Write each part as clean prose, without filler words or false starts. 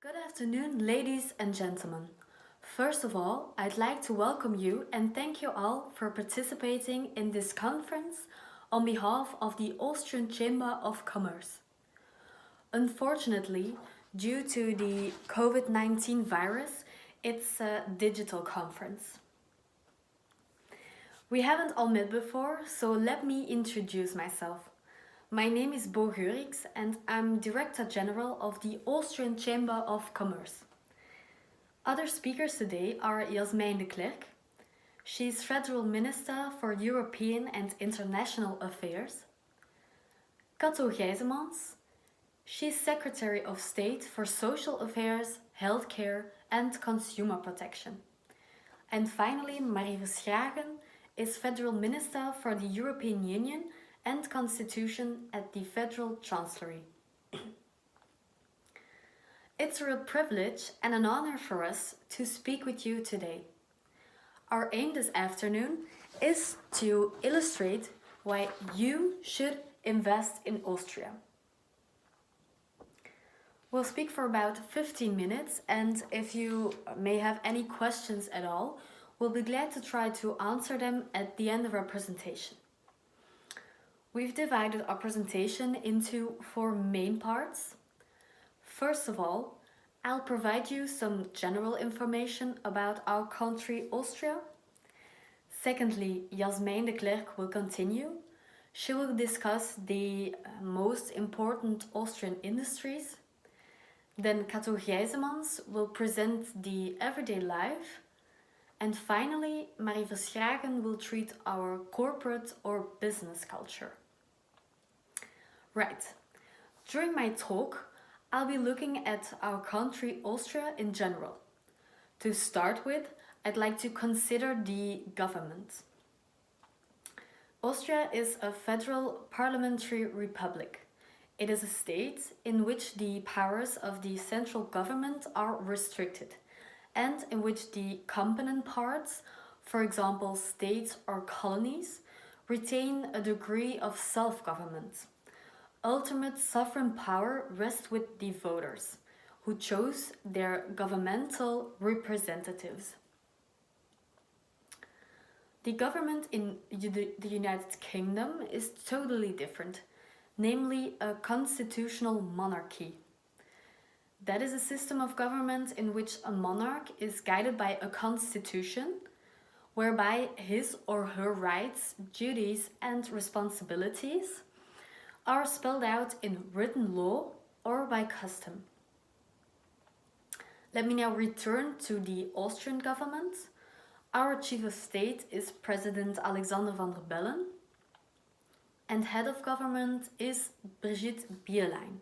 Good afternoon, ladies and gentlemen. First of all, I'd like to welcome you and thank you all for participating in this conference on behalf of the Austrian Chamber of Commerce. Unfortunately, due to the COVID-19 virus, it's a digital conference. We haven't all met before, so let me introduce myself. My name is Bo Geuriks and I'm Director General of the Austrian Chamber of Commerce. Other speakers today are Jasmijn de Klerk. She's Federal Minister for European and International Affairs. Cato Gijsemans. She's Secretary of State for Social Affairs, Healthcare and Consumer Protection. And finally, Marie Verschragen is Federal Minister for the European Union and Constitution at the Federal Chancellery. It's a real privilege and an honor for us to speak with you today. Our aim this afternoon is to illustrate why you should invest in Austria. We'll speak for about 15 minutes, and if you may have any questions at all, we'll be glad to try to answer them at the end of our presentation. We've divided our presentation into 4 main parts. First of all, I'll provide you some general information about our country, Austria. Secondly, Jasmijn de Klerk will continue. She will discuss the most important Austrian industries. Then Cato Gijsemans will present the everyday life. And finally, Marie Verschragen will treat our corporate or business culture. Right. During my talk, I'll be looking at our country, Austria, in general. To start with, I'd like to consider the government. Austria is a federal parliamentary republic. It is a state in which the powers of the central government are restricted, and in which the component parts, for example states or colonies, retain a degree of self-government. Ultimate sovereign power rests with the voters, who chose their governmental representatives. The government in the United Kingdom is totally different, namely a constitutional monarchy. That is a system of government in which a monarch is guided by a constitution, whereby his or her rights, duties and responsibilities are spelled out in written law or by custom. Let me now return to the Austrian government. Our chief of state is President Alexander van der Bellen, and head of government is Brigitte Bierlein.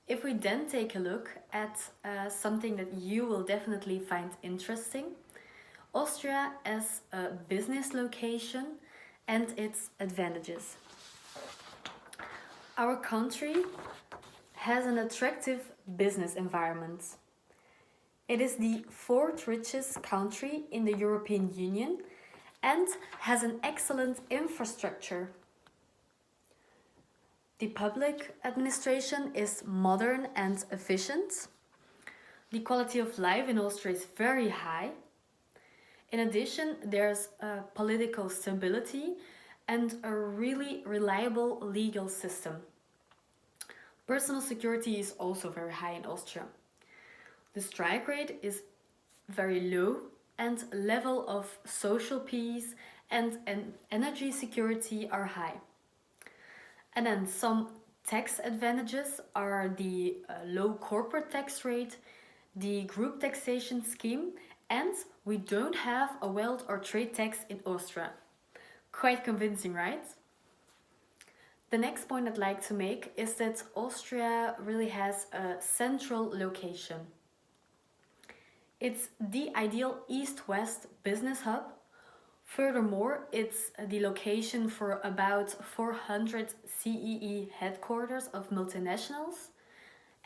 If we then take a look at something that you will definitely find interesting, Austria as a business location and its advantages. Our country has an attractive business environment. It is the 4th richest country in the European Union and has an excellent infrastructure. The public administration is modern and efficient. The quality of life in Austria is very high. In addition, there's political stability and a really reliable legal system. Personal security is also very high in Austria. The strike rate is very low, and level of social peace and energy security are high. And then some tax advantages are the low corporate tax rate, the group taxation scheme, and we don't have a wealth or trade tax in Austria. Quite convincing, right? The next point I'd like to make is that Austria really has a central location. It's the ideal east-west business hub. Furthermore, it's the location for about 400 CEE headquarters of multinationals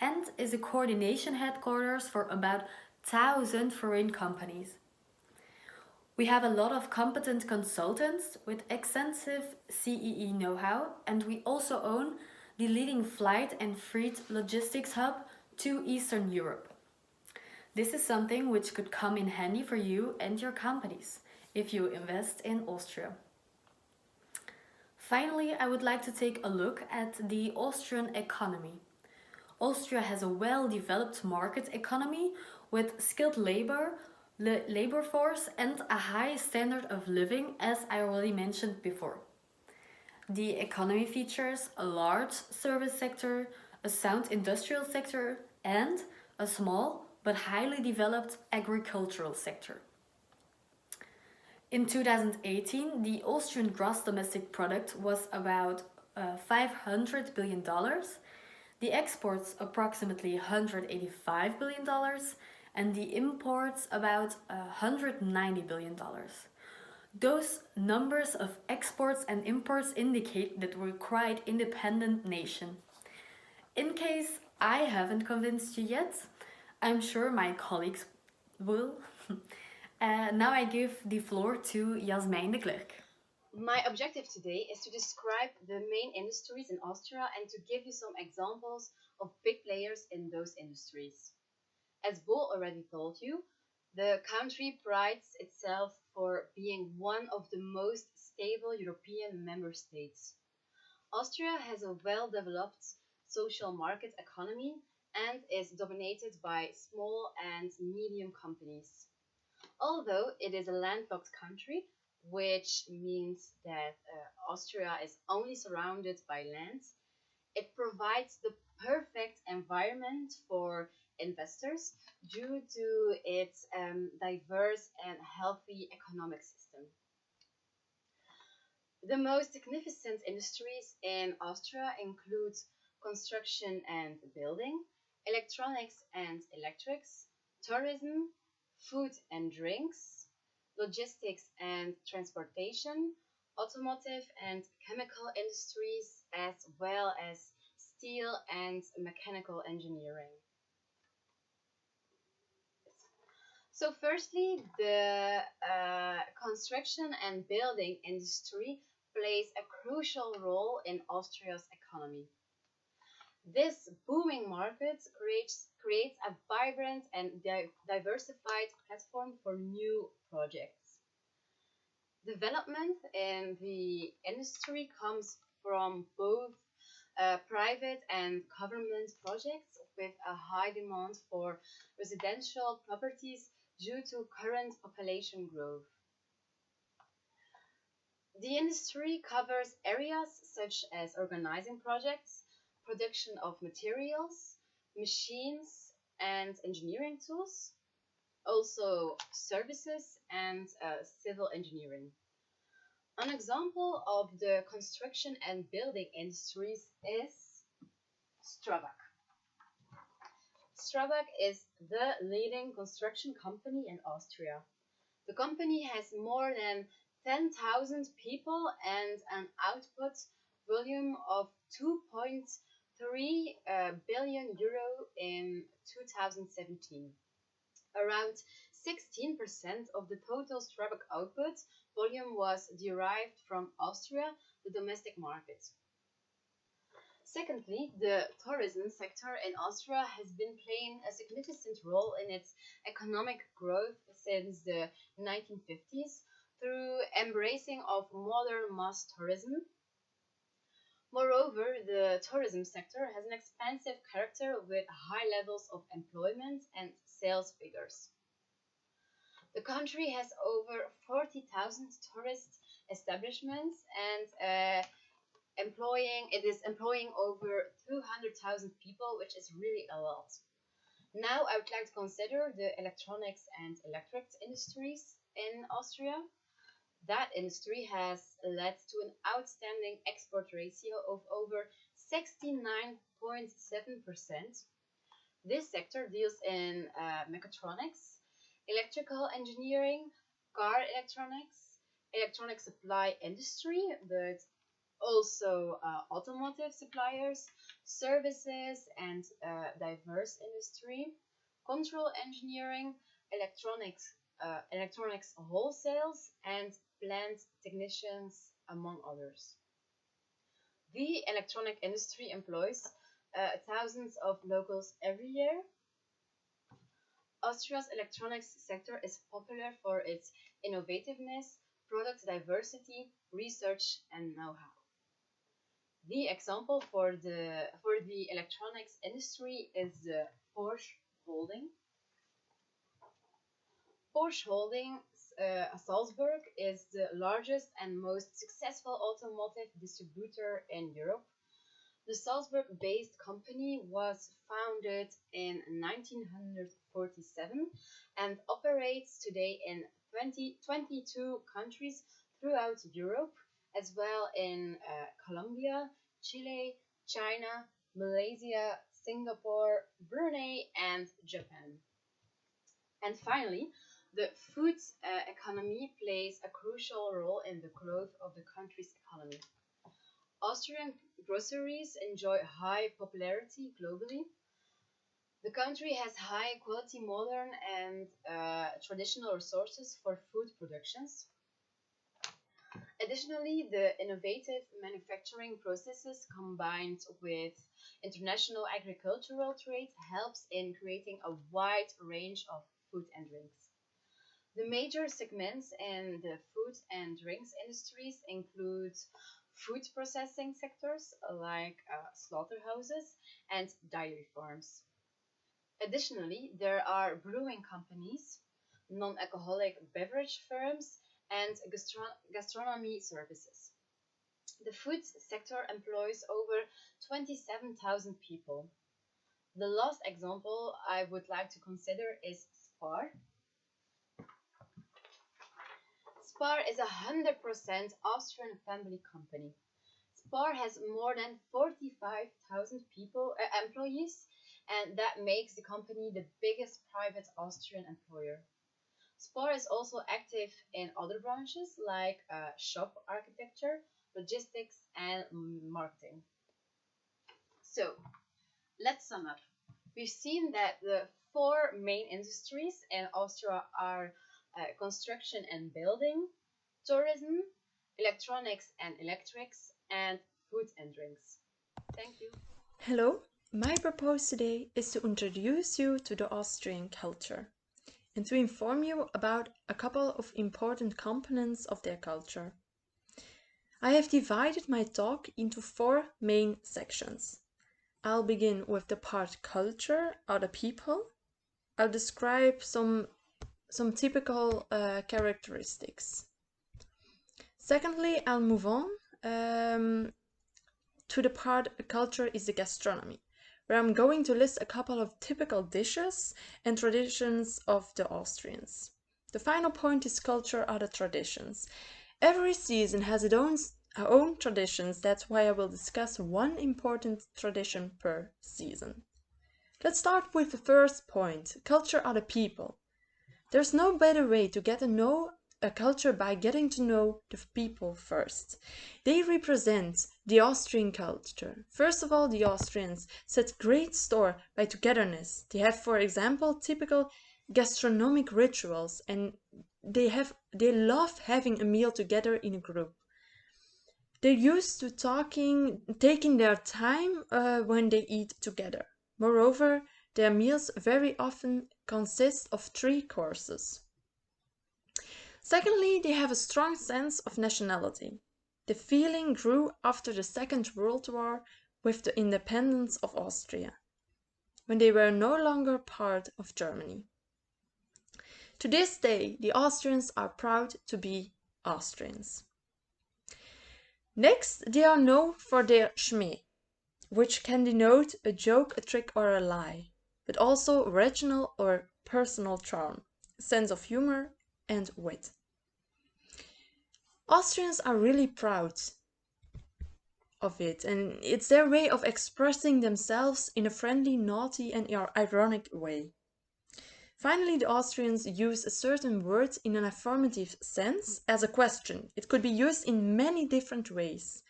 and is a coordination headquarters for about 1,000 foreign companies. We have a lot of competent consultants with extensive CEE know-how, and we also own the leading flight and freight logistics hub to Eastern Europe. This is something which could come in handy for you and your companies if you invest in Austria. Finally, I would like to take a look at the Austrian economy. Austria has a well-developed market economy with skilled labor force and a high standard of living, as I already mentioned before. The economy features a large service sector, a sound industrial sector, and a small but highly developed agricultural sector. In 2018, the Austrian gross domestic product was about $500 billion, the exports approximately $185 billion, and the imports about $190 billion. Those numbers of exports and imports indicate that we're quite independent nation. In case I haven't convinced you yet, I'm sure my colleagues will. Now I give the floor to Jasmijn de Klerk. My objective today is to describe the main industries in Austria and to give you some examples of big players in those industries. As Bo already told you, the country prides itself for being one of the most stable European member states. Austria has a well-developed social market economy and is dominated by small and medium companies. Although it is a landlocked country, which means that Austria is only surrounded by land, it provides the perfect environment for investors due to its diverse and healthy economic system. The most significant industries in Austria include construction and building, electronics and electrics, tourism, food and drinks, logistics and transportation, automotive and chemical industries, as well as steel and mechanical engineering. So firstly, the construction and building industry plays a crucial role in Austria's economy. This booming market creates a vibrant and diversified platform for new projects. Development in the industry comes from both private and government projects with a high demand for residential properties due to current population growth. The industry covers areas such as organizing projects, production of materials, machines, and engineering tools, also services and civil engineering. An example of the construction and building industries is Strabag. Strabag is the leading construction company in Austria. The company has more than 10,000 people and an output volume of 2.3 billion euro in 2017. Around 16% of the total Strabag output volume was derived from Austria, the domestic market. Secondly, the tourism sector in Austria has been playing a significant role in its economic growth since the 1950s through embracing of modern mass tourism. Moreover, the tourism sector has an expansive character with high levels of employment and sales figures. The country has over 40,000 tourist establishments and it is employing over 200,000 people, which is really a lot. Now I would like to consider the electronics and electrics industries in Austria. That industry has led to an outstanding export ratio of over 69.7%. This sector deals in mechatronics, electrical engineering, car electronics, electronic supply industry, but also automotive suppliers, services and diverse industry, control engineering, electronics wholesales, and plant technicians, among others. The electronic industry employs thousands of locals every year. Austria's electronics sector is popular for its innovativeness, product diversity, research, and know-how. The example for the electronics industry is the Porsche Holding. Porsche Holding Salzburg is the largest and most successful automotive distributor in Europe. The Salzburg-based company was founded in 1947 and operates today in 22 countries throughout Europe, as well in Colombia, Chile, China, Malaysia, Singapore, Brunei, and Japan. And finally, the food economy plays a crucial role in the growth of the country's economy. Austrian groceries enjoy high popularity globally. The country has high quality modern and traditional resources for food productions. Additionally, the innovative manufacturing processes combined with international agricultural trade helps in creating a wide range of food and drinks. The major segments in the food and drinks industries include food processing sectors like slaughterhouses and dairy farms. Additionally, there are brewing companies, non-alcoholic beverage firms, and gastronomy services. The food sector employs over 27,000 people. The last example I would like to consider is Spar. Spar is a 100% Austrian family company. Spar has more than 45,000 employees, and that makes the company the biggest private Austrian employer. Spar is also active in other branches like shop architecture, logistics, and marketing. So, let's sum up. We've seen that the four main industries in Austria are construction and building, tourism, electronics and electrics, and food and drinks. Thank you. Hello, my purpose today is to introduce you to the Austrian culture and to inform you about a couple of important components of their culture. I have divided my talk into four main sections. I'll begin with the part culture, or the people. I'll describe some typical characteristics. Secondly, I'll move on to the part culture is the gastronomy, where I'm going to list a couple of typical dishes and traditions of the Austrians. The final point is culture are the traditions. Every season has its own traditions, that's why I will discuss one important tradition per season. Let's start with the first point, culture are the people. There's no better way to get to know a culture by getting to know the people first. They represent the Austrian culture. First of all, the Austrians set great store by togetherness. They have, for example, typical gastronomic rituals, and they love having a meal together in a group. They're used to taking their time when they eat together. Moreover, their meals very often consist of 3 courses. Secondly, they have a strong sense of nationality. The feeling grew after the Second World War with the independence of Austria, when they were no longer part of Germany. To this day, the Austrians are proud to be Austrians. Next, they are known for their schmäh, which can denote a joke, a trick, or a lie, but also regional or personal charm, sense of humor, and wit. Austrians are really proud of it, and it's their way of expressing themselves in a friendly, naughty, and ironic way. Finally, the Austrians use a certain word in an affirmative sense as a question. It could be used in many different ways.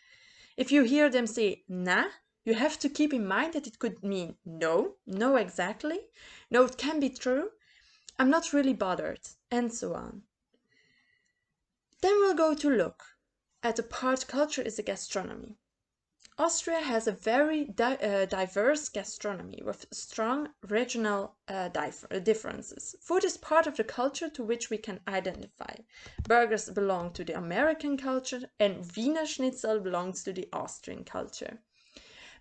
If you hear them say na, you have to keep in mind that it could mean no, no exactly, no it can be true, I'm not really bothered, and so on. Then we'll go to look at the part culture is the gastronomy. Austria has a very diverse gastronomy with strong regional differences. Food is part of the culture to which we can identify. Burgers belong to the American culture and Wiener Schnitzel belongs to the Austrian culture.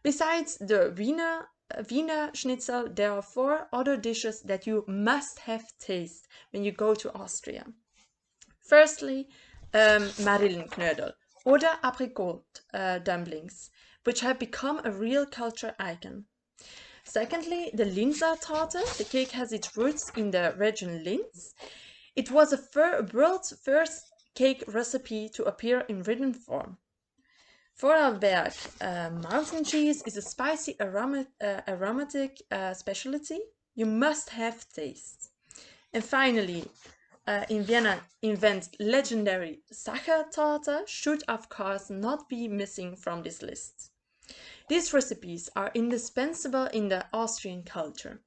Besides the Wiener Schnitzel, there are 4 other dishes that you must have taste when you go to Austria. Firstly, Marillenknödel oder Aprikot dumplings, which have become a real culture icon. Secondly, the Linzer Torte. The cake has its roots in the region Linz. It was a world's first cake recipe to appear in written form. Vorarlberg mountain cheese is a spicy aromatic specialty you must have taste. And finally, in Vienna invent legendary Sachertorte should of course not be missing from this list. These recipes are indispensable in the Austrian culture.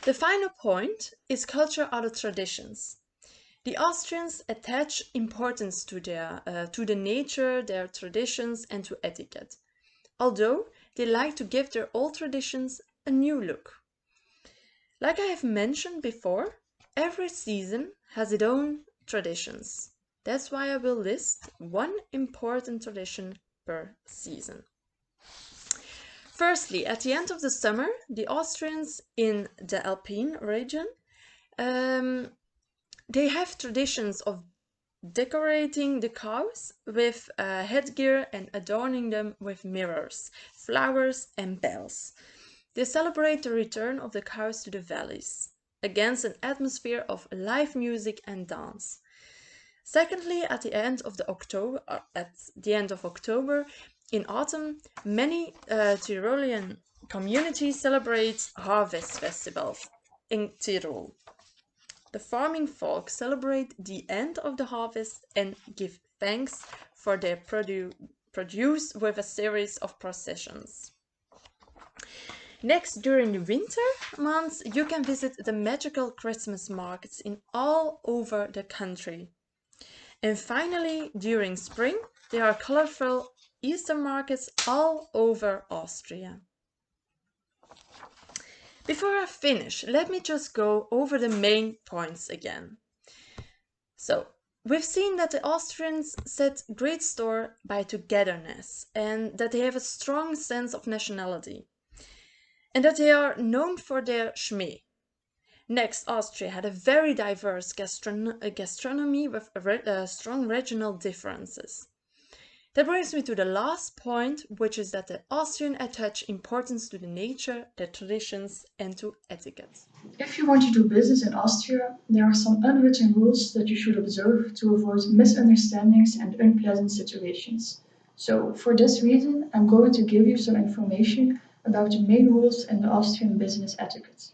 The final point is culture are the traditions. The Austrians attach importance to the nature, their traditions, and to etiquette, although they like to give their old traditions a new look. Like I have mentioned before, every season has its own traditions. That's why I will list one important tradition per season. Firstly, at the end of the summer, the Austrians in the Alpine region they have traditions of decorating the cows with headgear and adorning them with mirrors, flowers, and bells. They celebrate the return of the cows to the valleys, against an atmosphere of live music and dance. Secondly, at the end of October, in autumn, many Tyrolean communities celebrate harvest festivals in Tyrol. The farming folk celebrate the end of the harvest and give thanks for their produce with a series of processions. Next, during the winter months, you can visit the magical Christmas markets in all over the country. And finally, during spring, there are colorful Easter markets all over Austria. Before I finish, let me just go over the main points again. So, we've seen that the Austrians set great store by togetherness and that they have a strong sense of nationality and that they are known for their schmee. Next, Austria had a very diverse gastronomy with strong regional differences. That brings me to the last point, which is that the Austrians attach importance to the nature, their traditions, and to etiquette. If you want to do business in Austria, there are some unwritten rules that you should observe to avoid misunderstandings and unpleasant situations. So, for this reason, I'm going to give you some information about the main rules in the Austrian business etiquette.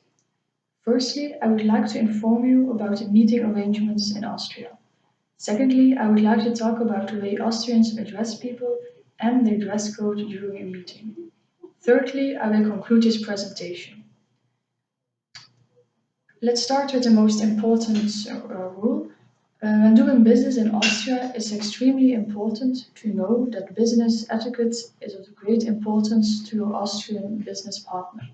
Firstly, I would like to inform you about the meeting arrangements in Austria. Secondly, I would like to talk about the way Austrians address people and their dress code during a meeting. Thirdly, I will conclude this presentation. Let's start with the most important rule. When doing business in Austria, it's extremely important to know that business etiquette is of great importance to your Austrian business partner.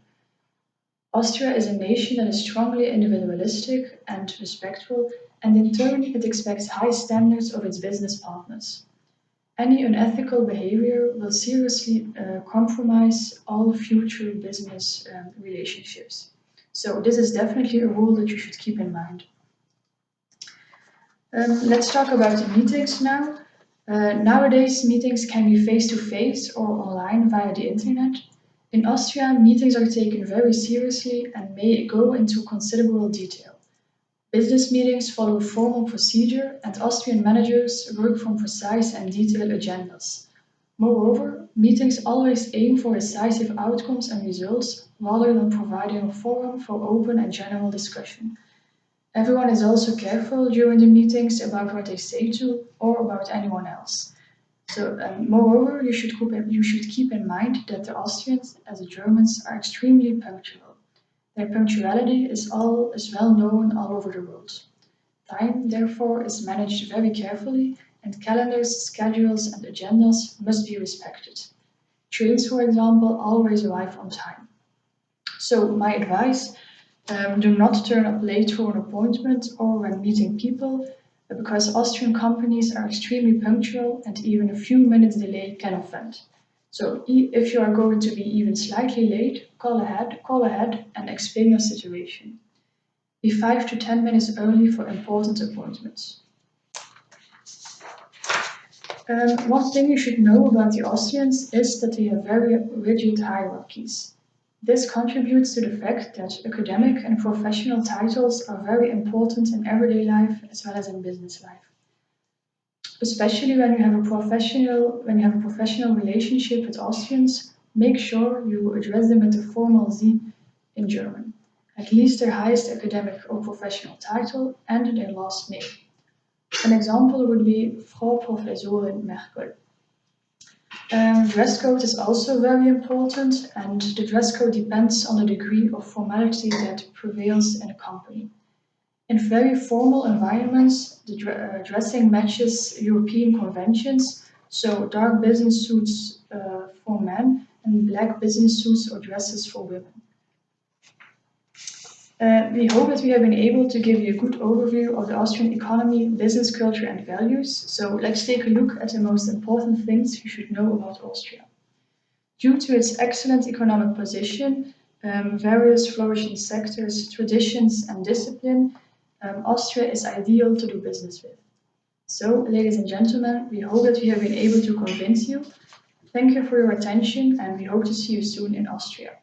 Austria is a nation that is strongly individualistic and respectful, and in turn, it expects high standards of its business partners. Any unethical behavior will seriously compromise all future business relationships. So this is definitely a rule that you should keep in mind. Let's talk about the meetings now. Nowadays, meetings can be face-to-face or online via the internet. In Austria, meetings are taken very seriously and may go into considerable detail. Business meetings follow formal procedure, and Austrian managers work from precise and detailed agendas. Moreover, meetings always aim for decisive outcomes and results rather than providing a forum for open and general discussion. Everyone is also careful during the meetings about what they say to or about anyone else. Moreover, you should keep in mind that the Austrians, as the Germans, are extremely punctual. Their punctuality is well known all over the world. Time, therefore, is managed very carefully, and calendars, schedules, and agendas must be respected. Trains, for example, always arrive on time. So my advice, do not turn up late for an appointment or when meeting people, because Austrian companies are extremely punctual and even a few minutes delay can offend. So if you are going to be even slightly late, call ahead and explain your situation. Be 5 to 10 minutes early for important appointments. One thing you should know about the Austrians is that they have very rigid hierarchies. This contributes to the fact that academic and professional titles are very important in everyday life as well as in business life. Especially when you have a professional relationship with Austrians, make sure you address them with the formal Sie in German, at least their highest academic or professional title and their last name. An example would be Frau Professorin Merkel. Dress code is also very important, and the dress code depends on the degree of formality that prevails in a company. In very formal environments, the dressing matches European conventions, so dark business suits for men and black business suits or dresses for women. We hope that we have been able to give you a good overview of the Austrian economy, business culture and values, so let's take a look at the most important things you should know about Austria. Due to its excellent economic position, various flourishing sectors, traditions and discipline, Austria is ideal to do business with. So, ladies and gentlemen, we hope that we have been able to convince you. Thank you for your attention and we hope to see you soon in Austria.